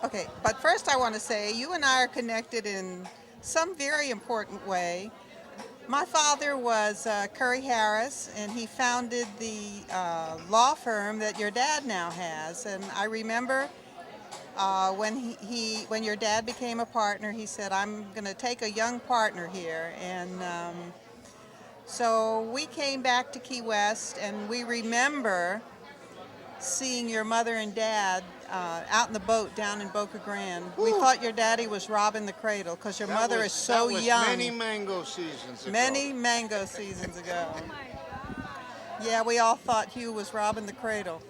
Okay, but first I want to say you and I are connected in some very important way. My father was Curry Harris, and he founded the law firm that your dad now has. And I remember when when your dad became a partner, he said, "I'm going to take a young partner here." And so we came back to Key West, and we remember seeing your mother and dad out in the boat down in Boca Grande. We Whew. thought your daddy was robbing the cradle because your mother is so that was young. many mango seasons ago. Many mango seasons ago. Oh my God. Yeah, we all thought Hugh was robbing the cradle.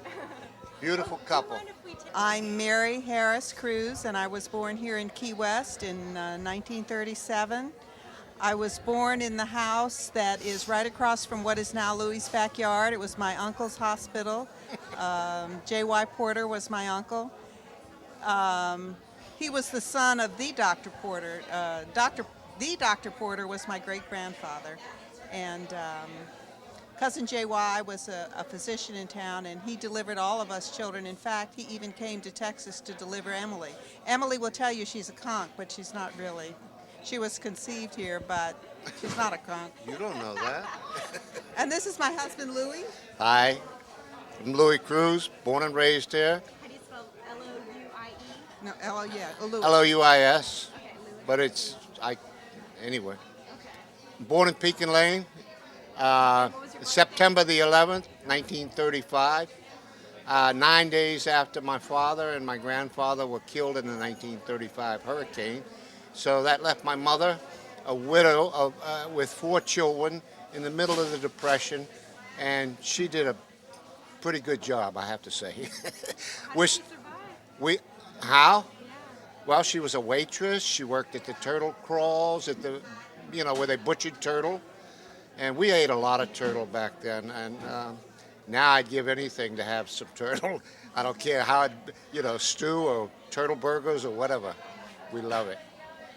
Beautiful Do you couple. mind if we take I'm Mary Harris Cruz, and I was born here in Key West in 1937. I was born in the house that is right across from what is now Louis' backyard. It was my uncle's hospital. J.Y. Porter was my uncle. He was the son of the Dr. Porter. The Dr. Porter was my great-grandfather. And Cousin J.Y. was a physician in town, and he delivered all of us children. In fact, he even came to Texas to deliver Emily. Emily will tell you she's a conch, but she's not really. She was conceived here, but she's not a conch. You don't know that. And this is my husband, Louis. Hi, I'm Louis Cruz, born and raised here. how do you spell Louie? No, yeah, Louis. Louis, Okay, Louis. but anyway. Okay. Born in Pekin Lane, September the 11th, 1935. 9 days after my father and my grandfather were killed in the 1935 hurricane. So that left my mother, a widow with 4 children in the middle of the Depression, and she did a pretty good job, I have to say. How We're, did s- you survive? we, how? Yeah. Well, she was a waitress. She worked at the turtle crawls where they butchered turtle, and we ate a lot of turtle back then. And now I'd give anything to have some turtle. I don't care how, stew or turtle burgers or whatever. We love it.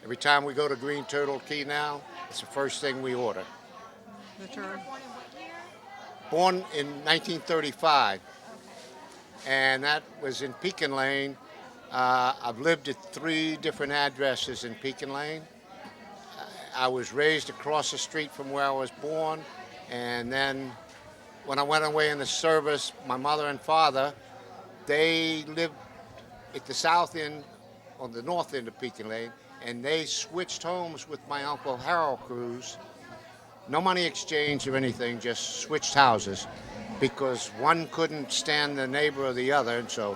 Every time we go to Green Turtle Key now, it's the first thing we order. The And you were turd. born in what year? Born in 1935, Okay. and that was in Pekin Lane. I've lived at 3 different addresses in Pekin Lane. I was raised across the street from where I was born, and then when I went away in the service, my mother and father, they lived at the south end, on the north end of Pekin Lane, and they switched homes with my uncle Harold Cruz. No money exchange or anything, just switched houses because one couldn't stand the neighbor or the other, and so.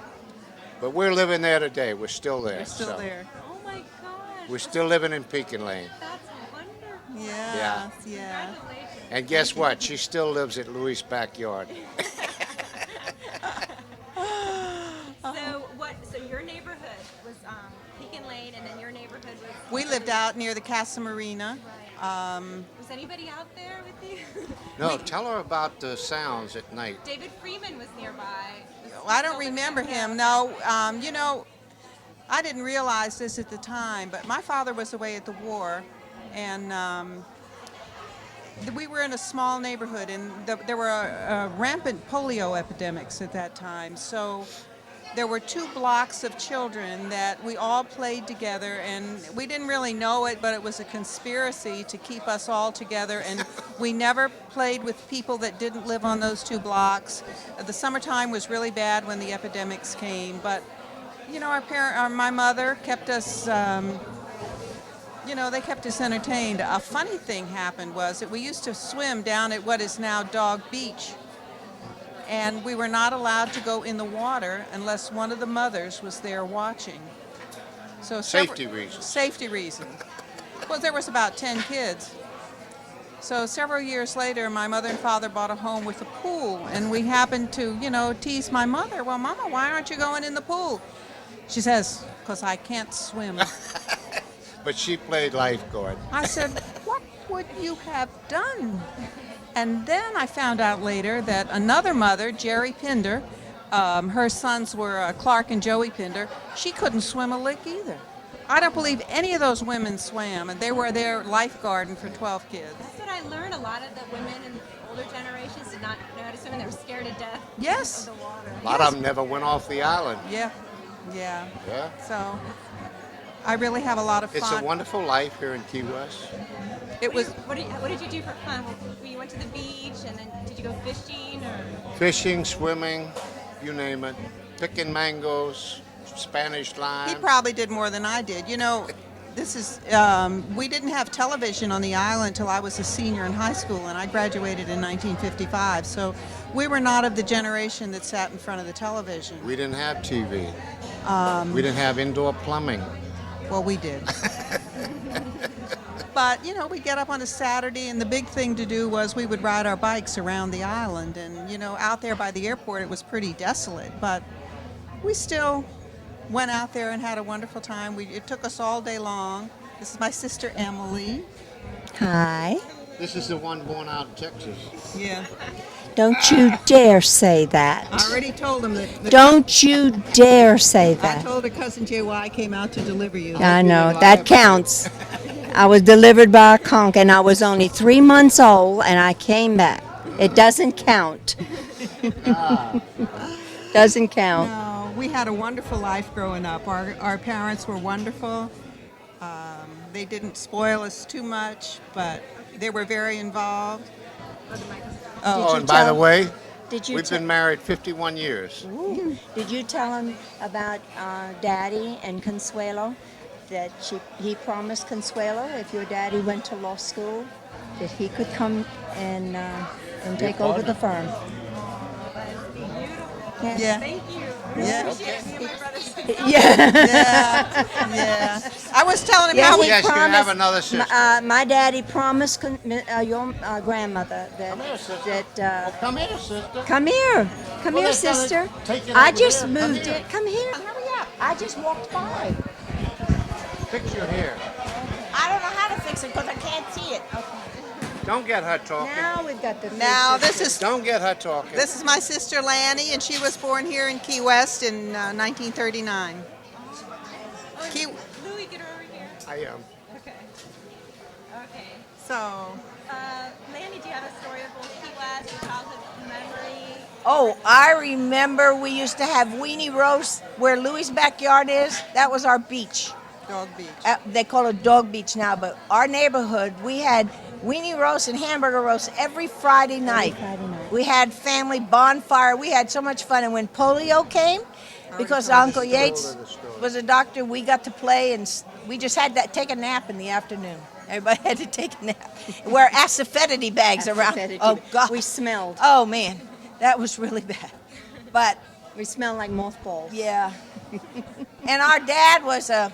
But we're living there today. We're still there. You're still so. there. Oh my gosh. We're still living in Pekin Lane. That's wonderful. Yes, yeah. Congratulations. And guess what? She still lives at Louis' backyard. So your neighborhood was Pekin Lane, and then your neighborhood was. We lived out near the Casa Marina. Was anybody out there with you? No, tell her about the sounds at night. David Freeman was nearby. I don't remember him. No, I didn't realize this at the time, but my father was away at the war, and we were in a small neighborhood, and there were rampant polio epidemics at that time. So there were 2 blocks of children that we all played together, and we didn't really know it, but it was a conspiracy to keep us all together, and we never played with people that didn't live on those 2 blocks. The summertime was really bad when the epidemics came, but my mother kept us, they kept us entertained. A funny thing happened was that we used to swim down at what is now Dog Beach, and we were not allowed to go in the water unless one of the mothers was there watching. So Safety reasons. Safety reasons. Well, there was about 10 kids. So several years later, my mother and father bought a home with a pool, and we happened to, tease my mother. Well, Mama, why aren't you going in the pool? She says, because I can't swim. But she played lifeguard. I said, what would you have done? And then I found out later that another mother, Jerry Pinder, her sons were Clark and Joey Pinder, she couldn't swim a lick either. I don't believe any of those women swam, and they were their lifeguarding for 12 kids. That's what I learned. A lot of the women in older generations did not know how to swim, and they were scared to death Yes. of the water. A lot of them never went off the island. Yeah. Yeah. Yeah. So I really have a lot of It's fun. a wonderful life here in Key West. It was. What did you do for fun? You went to the beach, and then did you go fishing or? Fishing, swimming, you name it. Picking mangoes, Spanish He lime. probably did more than I did. This is, we didn't have television on the island until I was a senior in high school, and I graduated in 1955. So we were not of the generation that sat in front of the television. We didn't have TV. We didn't have indoor plumbing. Well, we did. But, we'd get up on a Saturday, and the big thing to do was we would ride our bikes around the island. And, out there by the airport, it was pretty desolate. But we still went out there and had a wonderful time. It took us all day long. This is my sister, Emily. Hi. This is the one born out in Texas. Yeah. Don't you dare say that. I already told him that. Don't you dare say I that. told her cousin JY came out to deliver you. I know, that counts. I was delivered by a conch and I was only 3 months old and I came back. It doesn't count. Doesn't count. No, we had a wonderful life growing up. Our parents were wonderful. They didn't spoil us too much, but they were very involved. Oh, you and by the tell- way, Did you we've been married 51 years. Ooh. Did you tell him about Daddy and Consuelo? That he promised Consuelo if your daddy went to law school, that he could come and take over the firm. Yeah. Thank you. Yeah. Appreciate it. Me and my brothers. Yeah. Yeah. I was telling him Yeah, how he we. Yes, you have promised- another sister. My daddy promised your grandmother that Come here, sister. that Come here, sister. come here, come Well, here, let's go, sister. take it I over just there. Come moved here. it. Come here. Hurry up. I just walked by. Fix your hair. I don't know how to fix it because I can't see it. Don't get her talking. Now we've got the. three Now sisters. Don't get her talking. this is my sister Lanny, and she was born here in Key West in 1939. Key. Louis, get her over here. I am. Okay. Okay. So Lanny, do you have a story of Old Key West, a childhood memory? Oh, I remember we used to have weenie roast where Louis' backyard is. That was our beach. Dog Beach. They call it Dog Beach now, but our neighborhood, we had weenie roast and hamburger roast every Friday night. Friday night. We had family bonfire. We had so much fun. And when polio came, because Uncle Yates was a doctor, we got to play, and we just had to take a nap in the afternoon. Everybody had to take a nap. Wear asafoetida bags around. Oh, God. We smelled. Oh, man. That was really bad. But, We smelled like mothballs. yeah. And our dad was a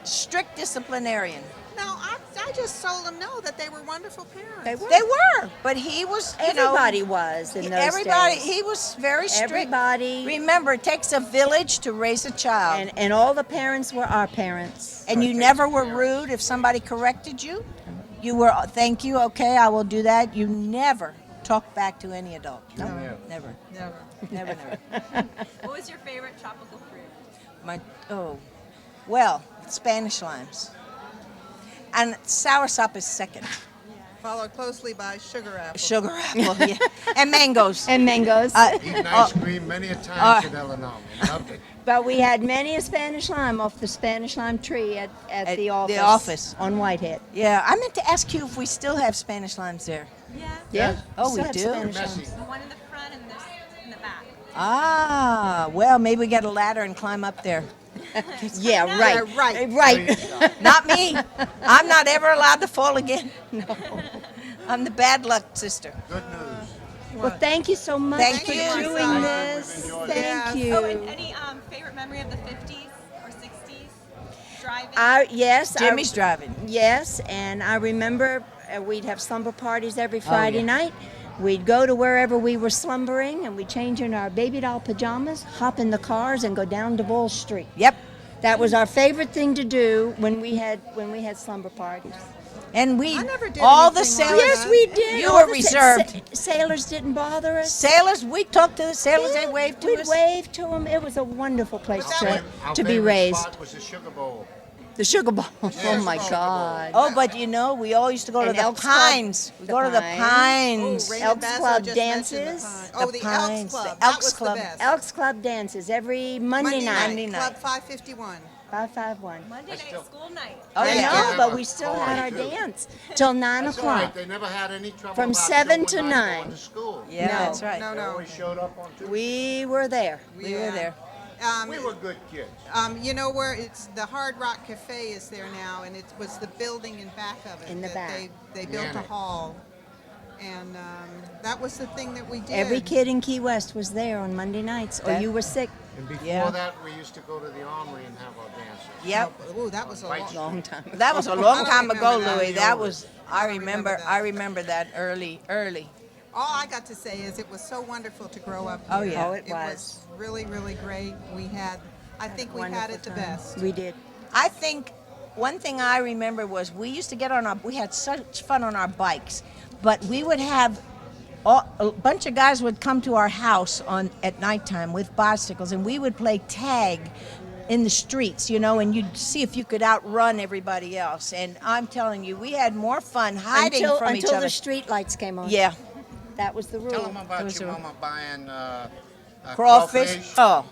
strict disciplinarian. No, I just told them no, that they were wonderful parents. They were. They were, but he was, Everybody was in those everybody, days. he was very strict. Everybody. Remember, it takes a village to raise a child. And all the parents were our parents. And you never were rude if somebody corrected you. You were, thank you, okay, I will do that. You never talked back to any adult. No, never, Never. never, never. What was your favorite tropical fruit? Well, Spanish limes. And soursop is second. Followed closely by sugar apple. Sugar apple, yeah. And mangoes. And mangoes. Eaten ice cream many a time in Illinois. Loved it. But we had many a Spanish lime off the Spanish lime tree at At the office. the office. On Whitehead. Yeah, I meant to ask you if we still have Spanish limes there. Yeah. Yeah. Oh, Still we have do? Spanish Messy. limes. The one in the front and this in the back. Ah, well, maybe we get a ladder and climb up there. Yeah, right. Yeah, right. Right. Not me. I'm not ever allowed to fall again. No. I'm the bad luck sister. Good news. Well, thank you so much Thank for you. doing We've this. enjoyed it. Thank Yeah. you. Oh, and any favorite memory of the 50s or 60s? Driving? Yes. Jimmy's driving. Yes, and I remember we'd have slumber parties every Friday yeah. night. We'd go to wherever we were slumbering, and we'd change in our baby doll pajamas, hop in the cars, and go down to Wall Street. Yep. That was our favorite thing to do when we had slumber parties. And we, I never did all the anything like sailors. that. Yes, we did. You All were the sa- reserved. sailors didn't bother us. Sailors, we talked to the sailors, Yeah, they waved to we'd us. wave to them. It was a wonderful place that to Our be favorite raised. spot was the Sugar Bowl. The Sugar Bowl. Oh my Sugar Bowl. God. Oh, but you know, we all used to go to And the Elks Club. Pines. We go to the Pines. Oh, Raymond Elks Basso Club just mentioned dances. Oh, the Elks Pines, Club. the That Elks was Club. the best. Elks Club dances every Monday night. Monday night. Club 551. 551. Monday night school night. Oh, I yeah. know, have but a we still card, had our too. dance till 9 That's all right. o'clock. They never had any trouble From about 7 to children not 9. going to school. Yeah, No, that's right. No, They no. always showed up on Tuesday. We were there. We were there. Um, We were good kids. you know where it's the Hard Rock Cafe is there now, and it was the building in back of it. In the that back. They built a Manor. hall, and that was the thing that we did. Every kid in Key West was there on Monday nights, or That- you were sick. And before Yeah. that, we used to go to the armory and have our dances. Yep. Oh, that was a Right. long. Long time. That was a I long don't time ago, remember that. Louis. That was I don't remember remember that. I remember that early. All I got to say is it was so wonderful to grow up Oh, here. yeah. Oh, it was was. really, really great. I think we had Wonderful it the time. best. We did. I think one thing I remember was we used to get we had such fun on our bikes, but we would have a bunch of guys would come to our house at nighttime with bicycles, and we would play tag in the streets, and you'd see if you could outrun everybody else. And I'm telling you, we had more fun hiding from each until other. the street lights came on. Yeah, That was the rule. Tell them about was your a- mama buying crawfish. Oh,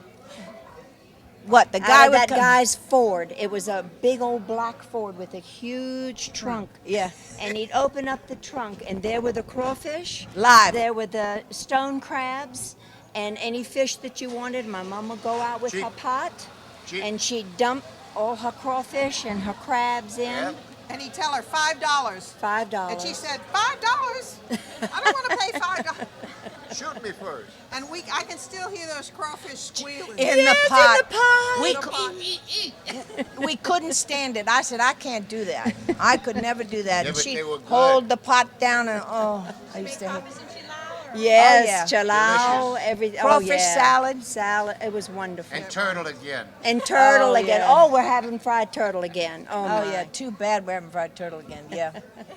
what the guy Out of would that come- guy's Ford. It was a big old black Ford with a huge trunk. Yeah. And he'd open up the trunk, and there were the crawfish. Live. There were the stone crabs, and any fish that you wanted. My mom would go out with Cheap. her pot, Cheap. and she'd dump all her crawfish and her crabs in. Yep. And he'd tell her $5. $5. And she said, $5? I don't want to pay $5. Shoot me first. And I can still hear those crawfish squealing. in the Yes, pot. in the pot. We, In the cou- we couldn't stand it. I said, I can't do that. I could never do that. Yeah, And but she'd they were good. hold the pot down and I used Make to have crawfish and chilao, or Yes, yeah. chalao, Delicious. everything. Crawfish oh, yeah. salad. Salad. It was wonderful. And turtle again. And turtle Oh, again. yeah. Oh, we're having fried turtle again. Oh, Oh my. yeah, too bad we're having fried turtle again. Yeah.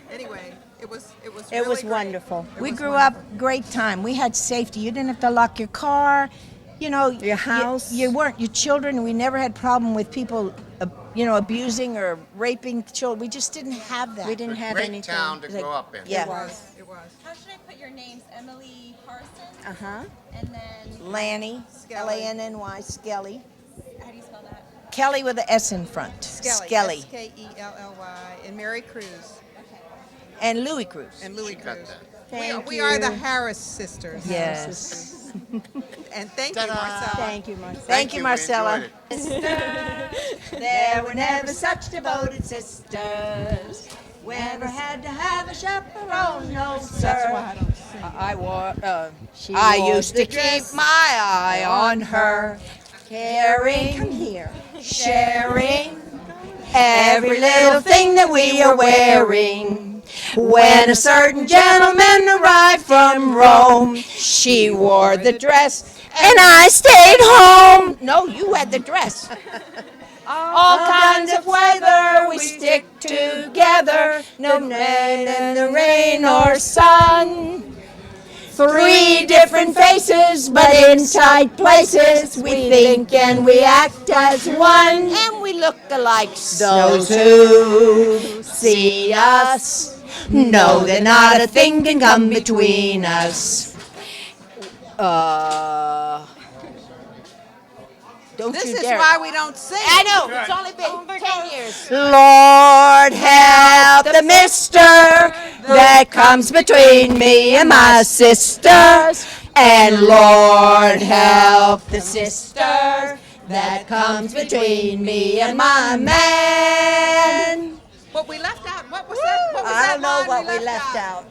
Anyway, it was It really was great. wonderful. It We was grew wonderful. up great time. We had safety. You didn't have to lock your car. Your house. You weren't your children. We never had problem with people, abusing or raping children. We just didn't have that. We didn't have Great anything. town to Like- grow up in. Yeah. It was. It was. how should I put your names? Emily Carson, Uh-huh. and then Lanny, Skelly. Lanny, Skelly. how do you spell that? Kelly with the S in front. Skelly. Skelly. And Mary Cruz. Okay. And Louis Cruz. And Louis Got Cruz. that. Thank We are the you. Harris sisters. Yes. And thank you, Ta-da. Marcella. Thank you, Marcella. Thank you, we Marcella. enjoyed it. There were never such devoted sisters. Never had to have a chaperone, no sir. That's why I don't sing. I wore. She I wore used the to keep dress my eye on her, Come caring, here. sharing every little thing that we are wearing. When a certain gentleman arrived from Rome, she wore the dress and I stayed home. No, you had the dress. All kinds of weather we stick together, no matter in the rain or sun. 3 different faces, but in tight places, we think and we act as one. And we look alike. Those who see us know that not a thing can come between us. Don't This you is dare. why we don't sing. I know, it's only been 10 years. Lord help the mister that comes between me and my sisters. And Lord help the sister that comes between me and my man. What we left out, what was that? What was I that don't know line what we left out.